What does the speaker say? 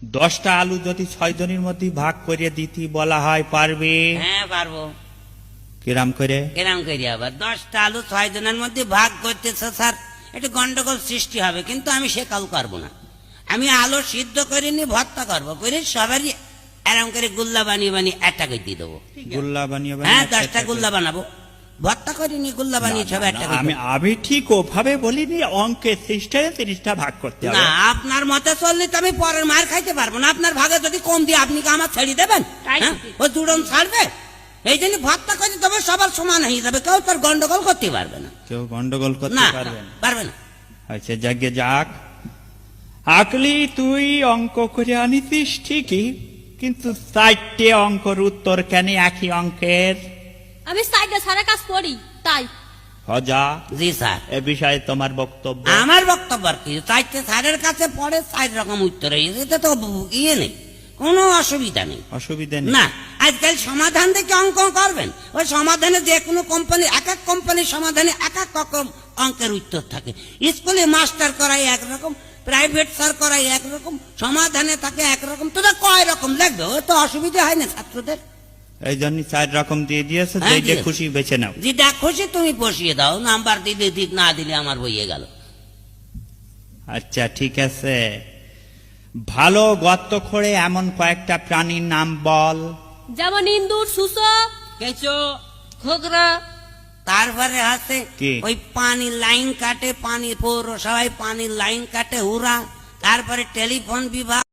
10টা আলু যদি 6 জনের মধ্যে ভাগ করে দিতে বলা হয় পারবে? হ্যাঁ পারবো। কিরাম করে? এরম করি আবার 10টা আলু 6 জনের মধ্যে ভাগ করতেছে স্যার, একটু গন্ডগোল সৃষ্টি হবে, কিন্তু আমি সে কাউ করবো না। আমি আলু সিদ্ধ করে নিয়ে ভর্তা করবো, করে সবারই এরম করে গুল্লা বানিয়ে বানিয়ে একটা করে দিয়ে দেবো। গুল্লা বানিয়ে হ্যাঁ 10টা গুল্লা বানাবো, ভর্তা করে নিয়ে গুল্লা বানিয়ে সব একটা করে আমি দেবো। আমি ঠিক ওভাবে বলিনি, অঙ্কের সিস্টেমে 30টা ভাগ করতে হবে। না আপনার মতে চললে তো আমি পরের মার খাইতে পারবো না। আপনার ভাগে যদি কম দিয়ে আপনি কি আমার ছেড়ে দেবেন? তাই হ্যাঁ? ঠিক। ও দুজন ছাড়বে? এই জন্য ভর্তা করে দেবো, সবার সমান হয়ে যাবে, কেউ তোর গন্ডগোল করতে পারবে না। কেউ গন্ডগোল করতে না পারবে না। পারবে না। আচ্ছা যাকে যাক, আকলি তুই অঙ্ক করে আনিছিস ঠিকই, কিন্তু 4টে অঙ্কর উত্তর কেন একই অঙ্কের? আমি সাইডে সারা কাজ করি তাই। হজা, জি স্যার। এ বিষয়ে তোমার বক্তব্য? আমার বক্তব্য আর কি, চারটে স্যারের কাছে পড়ে 4 রকম উত্তর হয়েছে, এটা তো ইয়ে নেই, কোনো অসুবিধা নেই। অসুবিধা নেই। না আজকাল সমাধান দেখে অঙ্ক করবেন, ওই সমাধানে যে কোনো কোম্পানি, এক এক কোম্পানির সমাধানে এক এক রকম অঙ্কের উত্তর থাকে। স্কুলে মাস্টার করাই একরকম, প্রাইভেট স্যার করাই একরকম, সমাধানে থাকে একরকম, তোরা কয় রকম লাগবে, ও তো অসুবিধা হয় না ছাত্রদের। এই জন্য 4 রকম দিয়ে দিয়েছে, হ্যাঁ, যেটা দিয়েছে। খুশি বেছে নাও। যেটা খুশি তুমি বসিয়ে দাও, নাম্বার দিলে দিক, না দিলে আমার বইয়ে গেল। আচ্ছা ঠিক আছে, ভালো গর্ত খোঁড়ে এমন কয়েকটা প্রাণীর নাম বল। যেমন ইন্দুর, সুসো, কেঁচো, ঘোগরা। তারপরে আছে কি? ওই পানি লাইন কাটে, পানি পৌরসভায় পানির লাইন কাটে হুরা, তারপরে টেলিফোন বিভাগ।